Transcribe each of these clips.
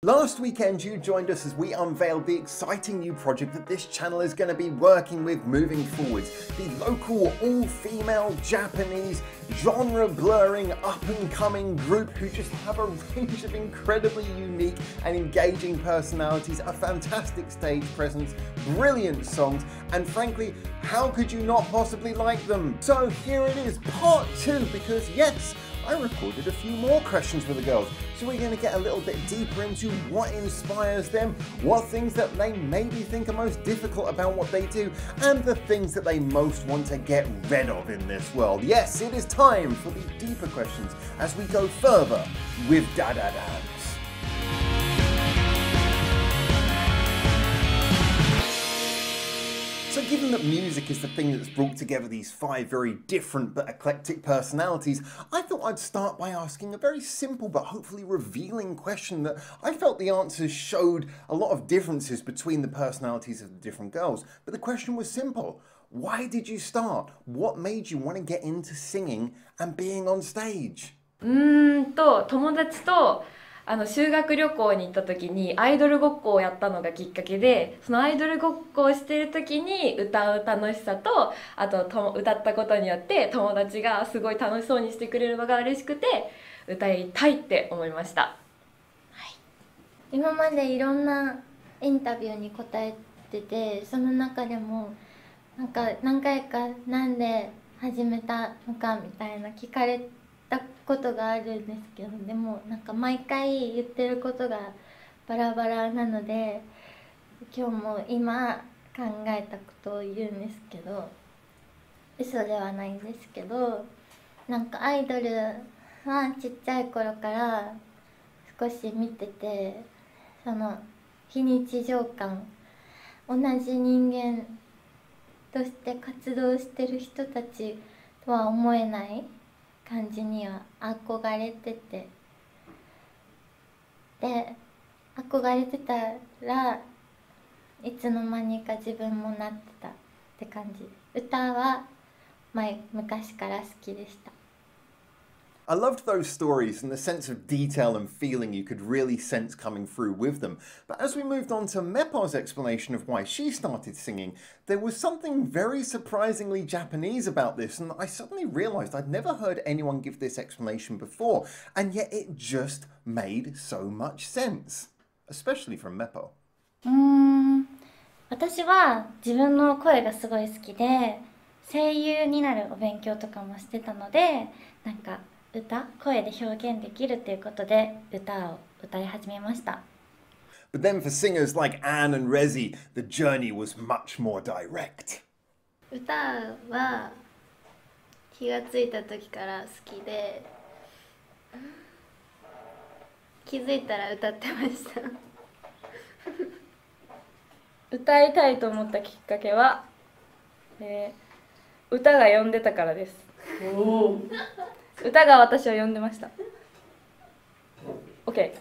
Last weekend you joined us as we unveiled the exciting new project that this channel is going to be working with moving forwards. The local all-female Japanese genre-blurring up-and-coming group who just have a range of incredibly unique and engaging personalities, a fantastic stage presence, brilliant songs, and frankly, how could you not possibly like them? So here it is, part 2, because yes, I recorded a few more questions with the girls, so we're going to get a little bit deeper into what inspires them, what things that they maybe think are most difficult about what they do, and the things that they most want to get rid of in this world. Yes, it is time for the deeper questions as we go further with DADADAMZ. So given that music is the thing that's brought together these 5 very different but eclectic personalities, I thought I'd start by asking a very simple but hopefully revealing question that I felt the answers showed a lot of differences between the personalities of the different girls. But the question was simple. Why did you start? What made you want to get into singing and being on stage? 友達と修学旅行に行った時にアイドルごっこをやったのがきっかけで、そのアイドルごっこをしている時に歌う楽しさと、あと歌ったことによって友達がすごい楽しそうにしてくれるのが嬉しくて歌いたいって思いました。はい、今までいろんなインタビューに答えてて、その中でも何回かなんで始めたのかみたいな聞かれてたことがあるんですけど、でも毎回言ってることがバラバラなので、今日も今考えたことを言うんですけど、嘘ではないんですけど、アイドルはちっちゃい頃から少し見てて、その非日常感、同じ人間として活動してる人たちとは思えない感じには憧れてて、で憧れてたらいつの間にか自分もなってたって感じ。歌は昔から好きでした。I loved those stories and the sense of detail and feeling you could really sense coming through with them. But as we moved on to MEPO's explanation of why she started singing, there was something very surprisingly Japanese about this, and I suddenly realized I'd never heard anyone give this explanation before, and yet it just made so much sense, especially from MEPO. 私は自分の声がすごい好きで、声優になるお勉強とかもしてたので、声で表現できるっていうことで歌を歌い始めました。But then for singers like Anne and Rezi, the journey was much more direct. 歌は気がついた時から好きで、気づいたら歌ってました。歌いたいと思ったきっかけは、歌が呼んでたからです。歌が私を呼んでました。Okay.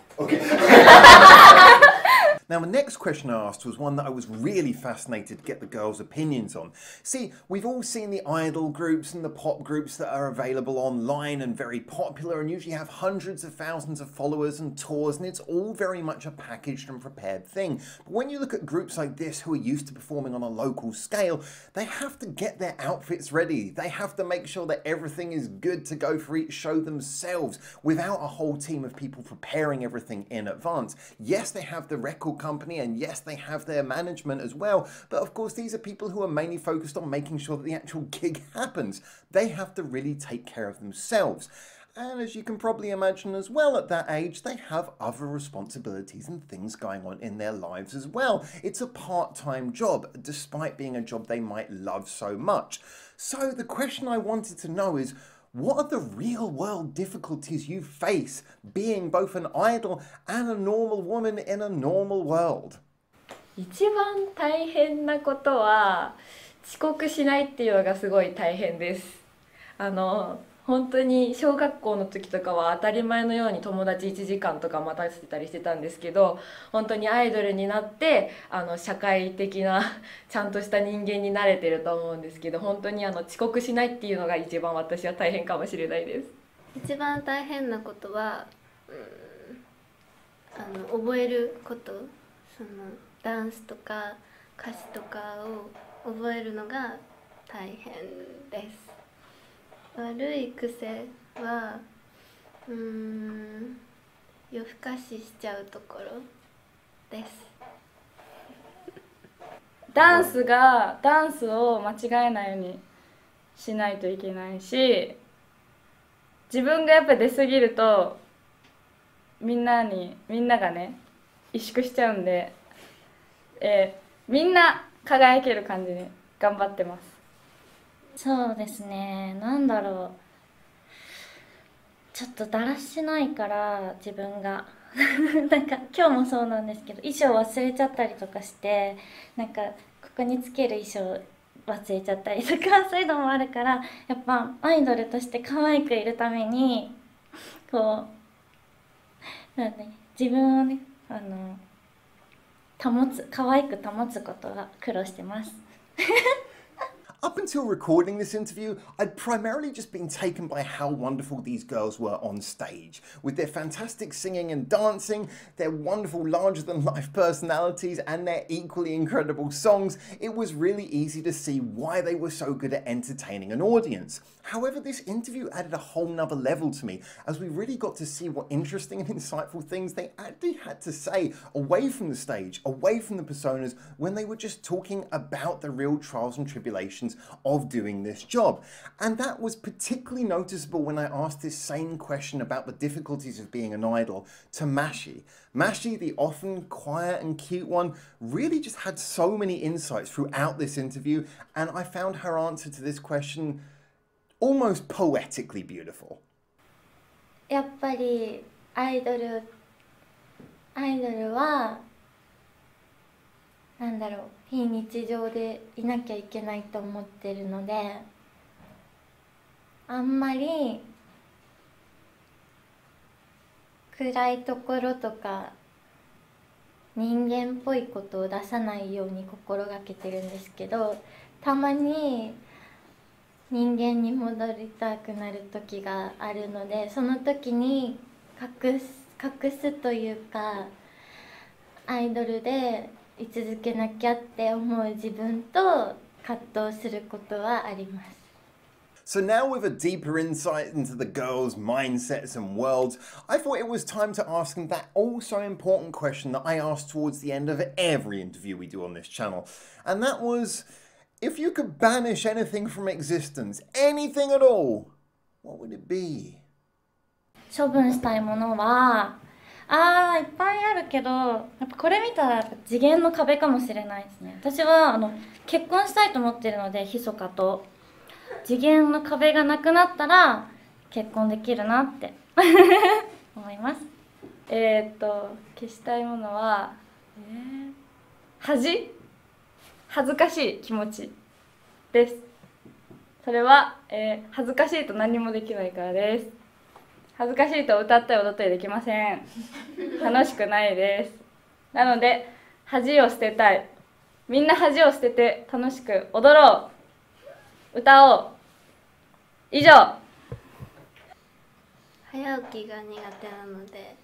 Now, the next question I asked was one that I was really fascinated to get the girls' opinions on. See, we've all seen the idol groups and the pop groups that are available online and very popular and usually have hundreds of thousands of followers and tours, and it's all very much a packaged and prepared thing. But when you look at groups like this who are used to performing on a local scale, they have to get their outfits ready. They have to make sure that everything is good to go for each show themselves without a whole team of people preparing everything in advance. Yes, they have the record company, and yes, they have their management as well, but of course these are people who are mainly focused on making sure that the actual gig happens. They have to really take care of themselves, and as you can probably imagine as well, at that age they have other responsibilities and things going on in their lives as well. It's a part-time job, despite being a job they might love so much. So the question I wanted to know is, what are the real-world difficulties you face being both an idol and a normal woman in a normal world? 一番大変なことは遅刻しないっていうのがすごい大変です。本当に小学校の時とかは当たり前のように友達1時間とか待たせてたりしてたんですけど、本当にアイドルになって社会的なちゃんとした人間になれてると思うんですけど、本当に遅刻しないっていうのが一番私は大変かもしれないです。一番大変なことは、覚えること、そのダンスとか歌詞とかを覚えるのが大変です。悪い癖は夜更かししちゃうところです。ダンスを間違えないようにしないといけないし、自分がやっぱ出過ぎるとみんながね萎縮しちゃうんで、みんな輝ける感じで頑張ってます。そうですね、なんだろう、ちょっとだらしないから自分がなんか今日もそうなんですけど、衣装忘れちゃったりとかして、なんかここにつける衣装忘れちゃったりとかそういうのもあるから、やっぱアイドルとして可愛くいるためにこう自分をね可愛く保つことが苦労してます。Up until recording this interview, I'd primarily just been taken by how wonderful these girls were on stage. With their fantastic singing and dancing, their wonderful larger-than-life personalities, and their equally incredible songs, it was really easy to see why they were so good at entertaining an audience. However, this interview added a whole nother level to me, as we really got to see what interesting and insightful things they actually had to say away from the stage, away from the personas, when they were just talking about the real trials and tribulations of doing this job. And that was particularly noticeable when I asked this same question about the difficulties of being an idol to Mashi. Mashi, the often quiet and cute one, really just had so many insights throughout this interview, and I found her answer to this question almost poetically beautiful. やっぱりアイドルはなんだろう、非日常でいなきゃいけないと思ってるので、あんまり暗いところとか人間っぽいことを出さないように心がけてるんですけど、たまに人間に戻りたくなる時があるので、その時に隠すというか、アイドルで居続けなきゃって思う自分と葛藤することはあります。So now, with a deeper insight into the girls' mindsets and worlds, I thought it was time to ask them that also important question that I ask towards the end of every interview we do on this channel. And that was, if you could banish anything from existence, anything at all, what would it be? 処分したいものはいっぱいあるけど、やっぱこれ見たら次元の壁かもしれないですね。私は結婚したいと思ってるので、ひそかと次元の壁がなくなったら結婚できるなって思います。消したいものは、恥ずかしい気持ちです。それは、恥ずかしいと何もできないからです。恥ずかしいと歌ったり踊ったりできません。楽しくないです。なので恥を捨てたい。みんな恥を捨てて楽しく踊ろう、歌おう。以上。早起きが苦手なので、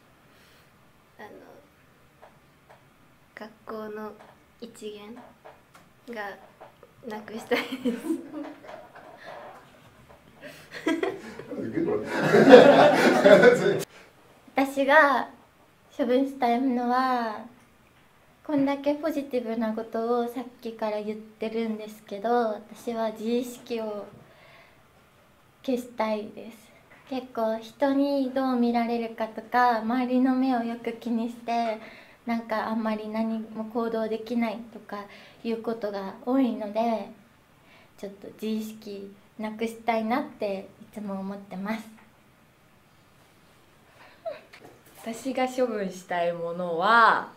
学校の一限がなくしたいです。私が処分したいものは、こんだけポジティブなことをさっきから言ってるんですけど、私は自意識を消したいです。結構人にどう見られるかとか、周りの目をよく気にしてなんかあんまり何も行動できないとかいうことが多いので、ちょっと自意識なくしたいなっていつも思ってます。私が処分したいものは、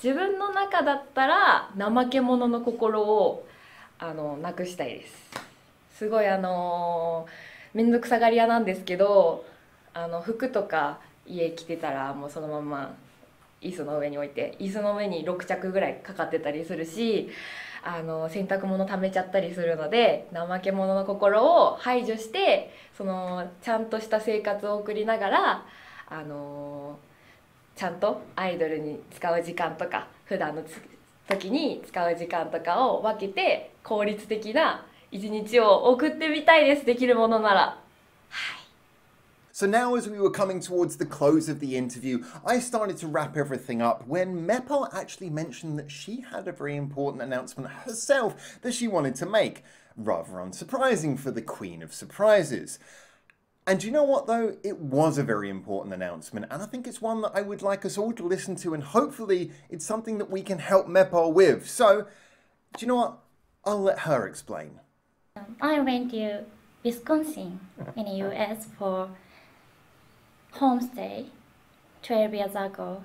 自分の中だったら怠け者の心をなくしたいです。すごい面倒くさがり屋なんですけど、服とか家着てたらもうそのまま椅子の上に置いて、椅子の上に6着ぐらいかかってたりするし、洗濯物溜めちゃったりするので、怠け者の心を排除して、ちゃんとした生活を送りながらちゃんとアイドルに使う時間とか普段の時に使う時間とかを分けて効率的な一日を送ってみたいです。できるものなら。So now as we were coming towards the close of the interview, I started to wrap everything up when MEPO actually mentioned that she had a very important announcement herself that she wanted to make. Rather unsurprising for the Queen of Surprises. And you know what though? It was a very important announcement, and I think it's one that I would like us all to listen to, and hopefully it's something that we can help MEPO with. So, do you know what? I'll let her explain. I went to Wisconsin in the US for homestay 12 years ago.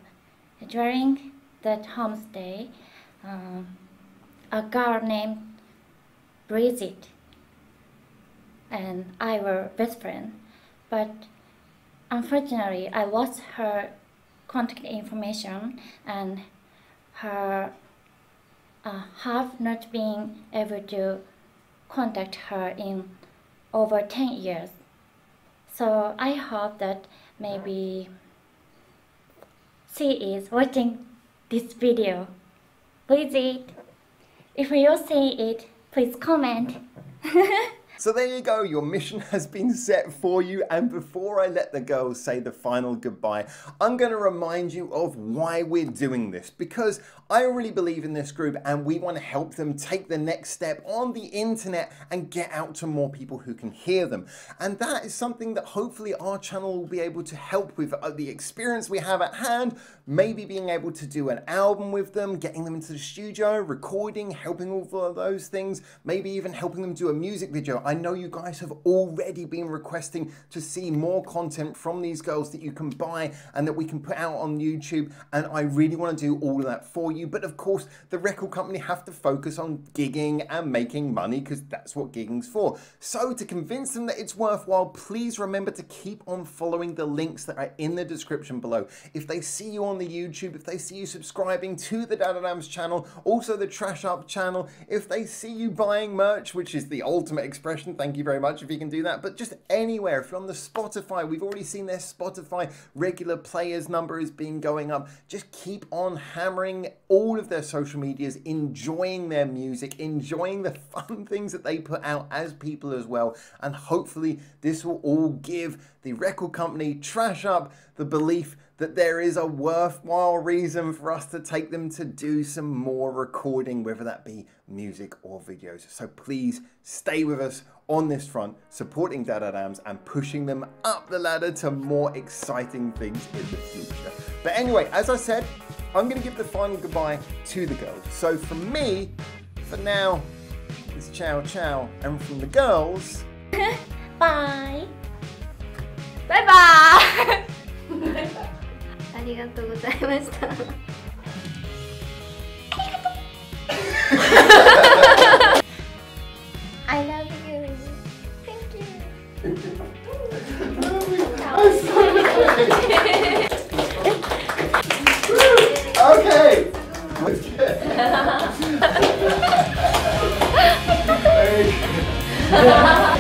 During that homestay, a girl named Bridget and I were best friends, but unfortunately I lost her contact information and her have not been able to contact her in over 10 years. So I hope that maybe she is watching this video. Please, if you see it, please comment. So there you go, your mission has been set for you, and before I let the girls say the final goodbye, I'm going to remind you of why we're doing this, because I really believe in this group and we want to help them take the next step on the internet and get out to more people who can hear them. And that is something that hopefully our channel will be able to help with the experience we have at hand, maybe being able to do an album with them, getting them into the studio, recording, helping all of those things, maybe even helping them do a music video. I know you guys have already been requesting to see more content from these girls that you can buy and that we can put out on YouTube, and I really want to do all of that for you. But of course, the record company have to focus on gigging and making money, because that's what gigging's for. So to convince them that it's worthwhile, please remember to keep on following the links that are in the description below. If they see you on the YouTube, if they see you subscribing to the DADADAMZ channel, also the Trash Up channel, if they see you buying merch, which is the ultimate expression, thank you very much if you can do that, but just anywhere, if you're on the Spotify, we've already seen their Spotify regular players number has been going up. Just keep on hammering all of their social medias, enjoying their music, enjoying the fun things that they put out as people as well, and hopefully this will all give the record company Trash Up the belief that there is a worthwhile reason for us to take them to do some more recording, whether that be music or videos. So please stay with us on this front, supporting DADADAMZ and pushing them up the ladder to more exciting things in the future. But anyway, as I said, I'm going to give the final goodbye to the girls. So from me, for now, it's ciao ciao, and from the girls, Bye. Bye bye. ありがとうございました。I love you. Thank you. okay. Very good.